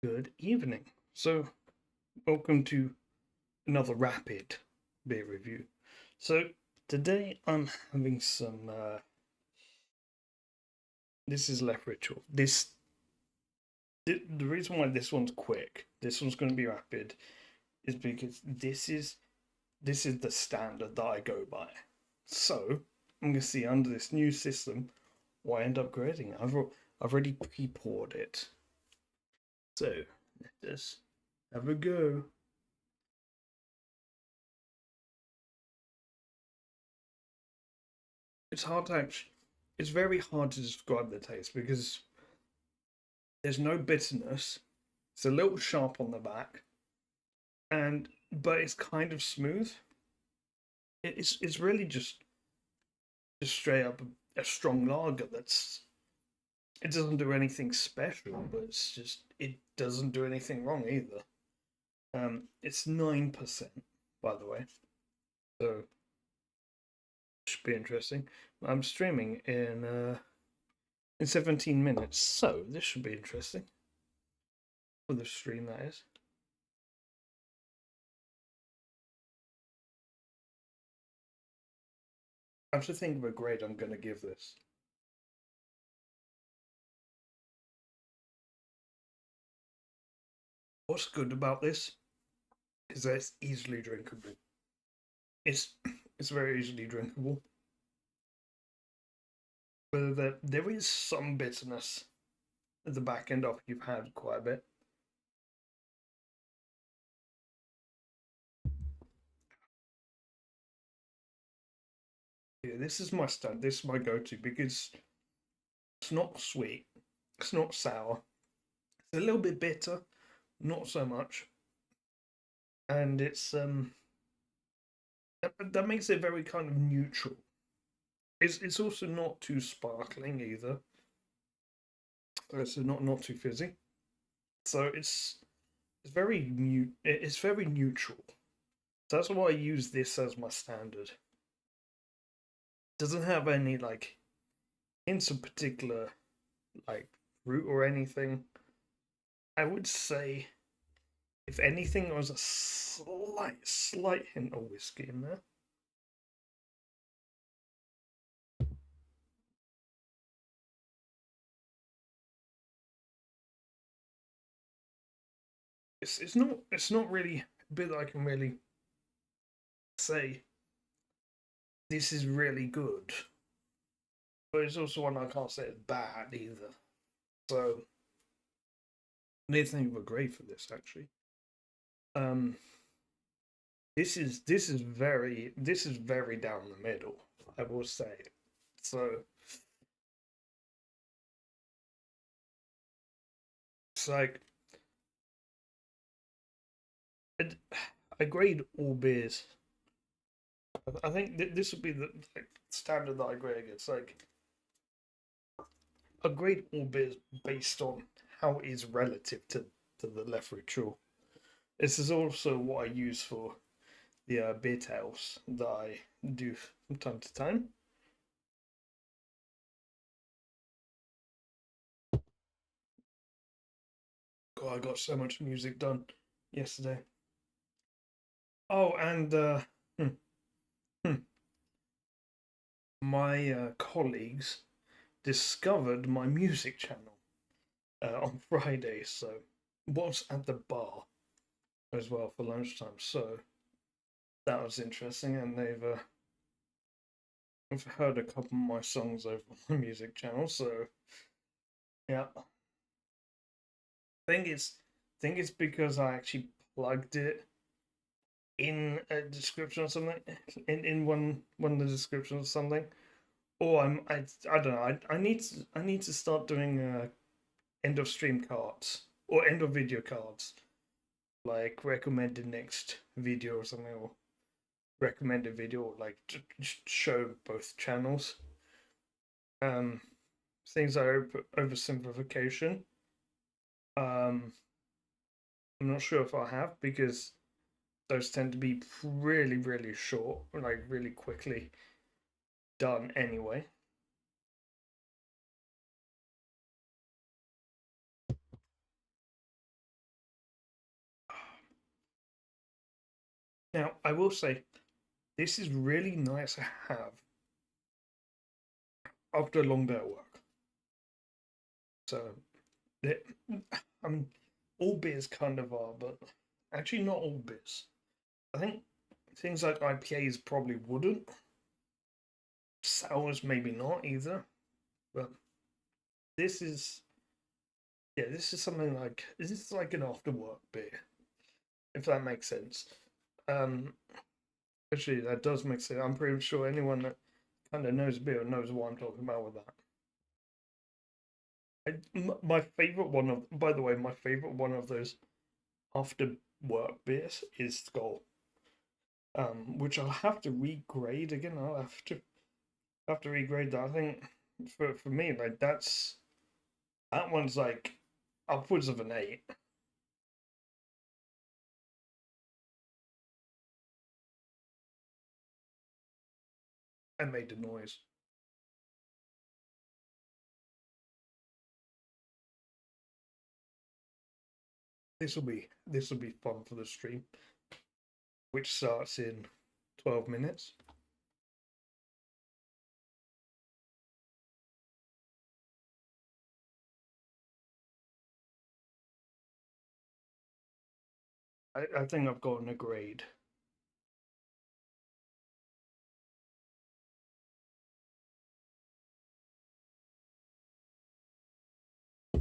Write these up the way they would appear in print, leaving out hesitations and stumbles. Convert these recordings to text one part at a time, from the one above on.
Good evening. So, welcome to another rapid beer review. So, today I'm having some. This is Leffe Rituel. The reason why this one's quick, this one's going to be rapid, is because this is the standard that I go by. So, I'm going to see under this new system what I end up grading. I've already pre-poured it. So, let's have a go. It's hard to actually, it's very hard to describe the taste because there's no bitterness. It's a little sharp on the back, and but it's kind of smooth. It's really just straight up a strong lager. It doesn't do anything special, but it doesn't do anything wrong either. It's 9%, by the way, so should be interesting. I'm streaming in 17 minutes, so this should be interesting for the stream, that is. I have to think of a grade I'm going to give this. What's good about this is that it's easily drinkable. It's it's very easily drinkable. But there is some bitterness at the back end after you've had quite a bit. Yeah, this is my stand. This is my go-to because it's not sweet, it's not sour. It's a little bit bitter, not so much, and that makes it very kind of neutral. It's also not too sparkling either. So not too fizzy. So it's very neutral. So that's why I use this as my standard. Doesn't have any like hints of particular like fruit or anything. I would say if anything there was a slight hint of whiskey in there. It's not really a bit that I can really say this is really good. But it's also one I can't say it's bad either. So I need to think of a grade for this actually. Um this is very down the middle, I will say. So it's like I grade all beers. I think this would be the like, standard that I grade against. Like I grade all beers based on how it is relative to the Leffe Rituel. This is also what I use for the beer tales that I do from time to time. God, I got so much music done yesterday. Oh, and hmm, hmm, my colleagues discovered my music channel on Friday, so was at the bar as well for lunchtime. So that was interesting, and they've heard a couple of my songs over my music channel. So yeah, think it's think it's because I actually plugged it in a description or something in one of the descriptions or something. Or I don't know. I need to start doing end of stream cards or end of video cards, like recommended next video or something, or recommended video, or like to show both channels. Um, things are oversimplification. Um, I'm not sure if I have because those tend to be really short, like really quickly done anyway. Now, I will say, this is really nice to have after a long day at work. So, it, I mean, all beers kind of are, but actually not all beers. I think things like IPAs probably wouldn't. Sours maybe not either. But this is, yeah, this is something like, this is like an after work beer, if that makes sense. Um, Actually, that does make sense. I'm pretty sure anyone that kind of knows beer knows what I'm talking about with that. My favorite one of, by the way, my favorite one of those after work beers is Skull, which I'll have to regrade again. I'll have to regrade that. I think for me, like that one's like upwards of an 8. I made the noise. This will be fun for the stream, which starts in 12 minutes. I think I've gotten a grade.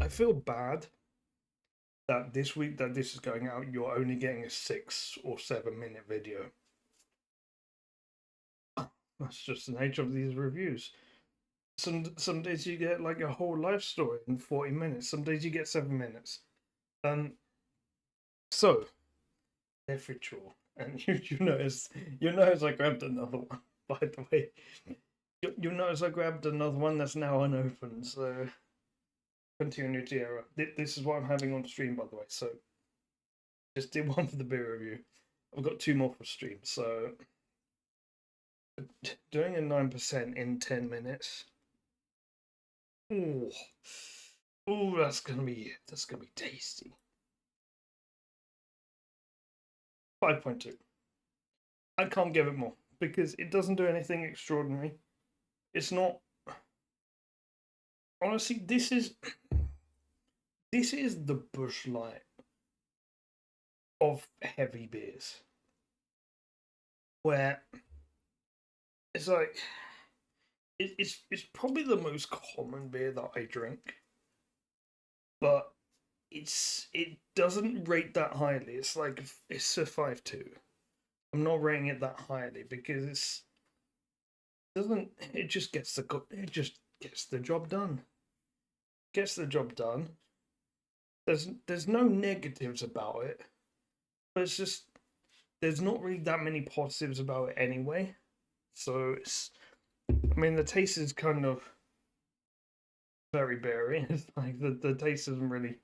I feel bad that this week that this is going out, you're only getting a 6 or 7 minute video. That's just the nature of these reviews. Some days you get like a whole life story in 40 minutes. Some days you get 7 minutes. Um, so Left Rituel, and you notice I grabbed another one. By the way, you notice I grabbed another one that's now unopened. So continuity error. This is what I'm having on stream, by the way. So just did one for the beer review. I've got two more for stream. So doing a 9% in 10 minutes. Ooh, ooh, that's gonna be tasty. 5.2. I can't give it more because it doesn't do anything extraordinary. It's not. Honestly, this is the Bush Light of heavy beers, where it's like it's probably the most common beer that I drink, but it doesn't rate that highly. It's like it's a 5.2. I'm not rating it that highly because doesn't it just gets the job done. Gets the job done. There's no negatives about it, but it's just there's not really that many positives about it anyway. So I mean the taste is kind of very berry. It's like the taste isn't really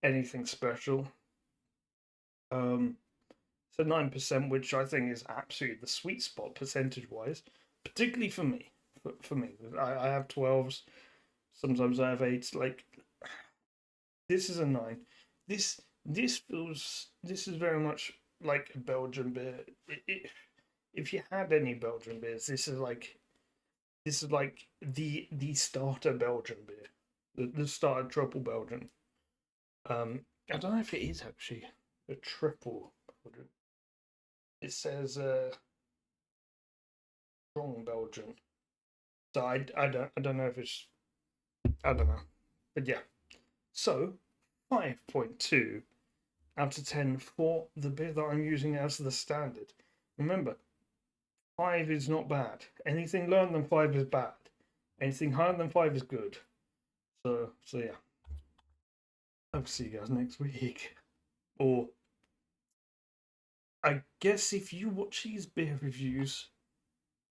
anything special. Um, so 9%, which I think is absolutely the sweet spot percentage wise, particularly for me. For me, I have 12s. Sometimes I have 8s. Like this is a 9. This is very much like a Belgian beer. If you had any Belgian beers, this is like the starter Belgian beer, the starter triple Belgian. I don't know if it is actually a triple Belgian. It says strong Belgian. So I don't know if it's I don't know, but yeah. So 5.2 out of 10 for the beer that I'm using as the standard. Remember, 5 is not bad. Anything lower than 5 is bad. Anything higher than 5 is good. So yeah. I'll see you guys next week. Or I guess if you watch these beer reviews,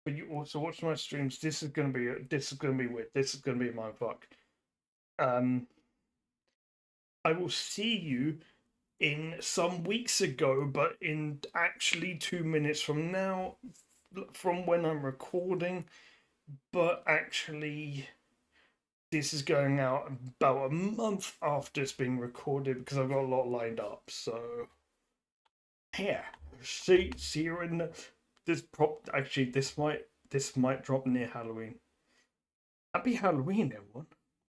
but you also watch my streams, this is gonna be weird. This is gonna be my fuck. Um, I will see you in some weeks ago, but in actually 2 minutes from now, from when I'm recording. But actually, this is going out about a month after it's being recorded because I've got a lot lined up. So Here, see you in this prop. Actually, this might drop near Halloween. Happy Halloween, everyone.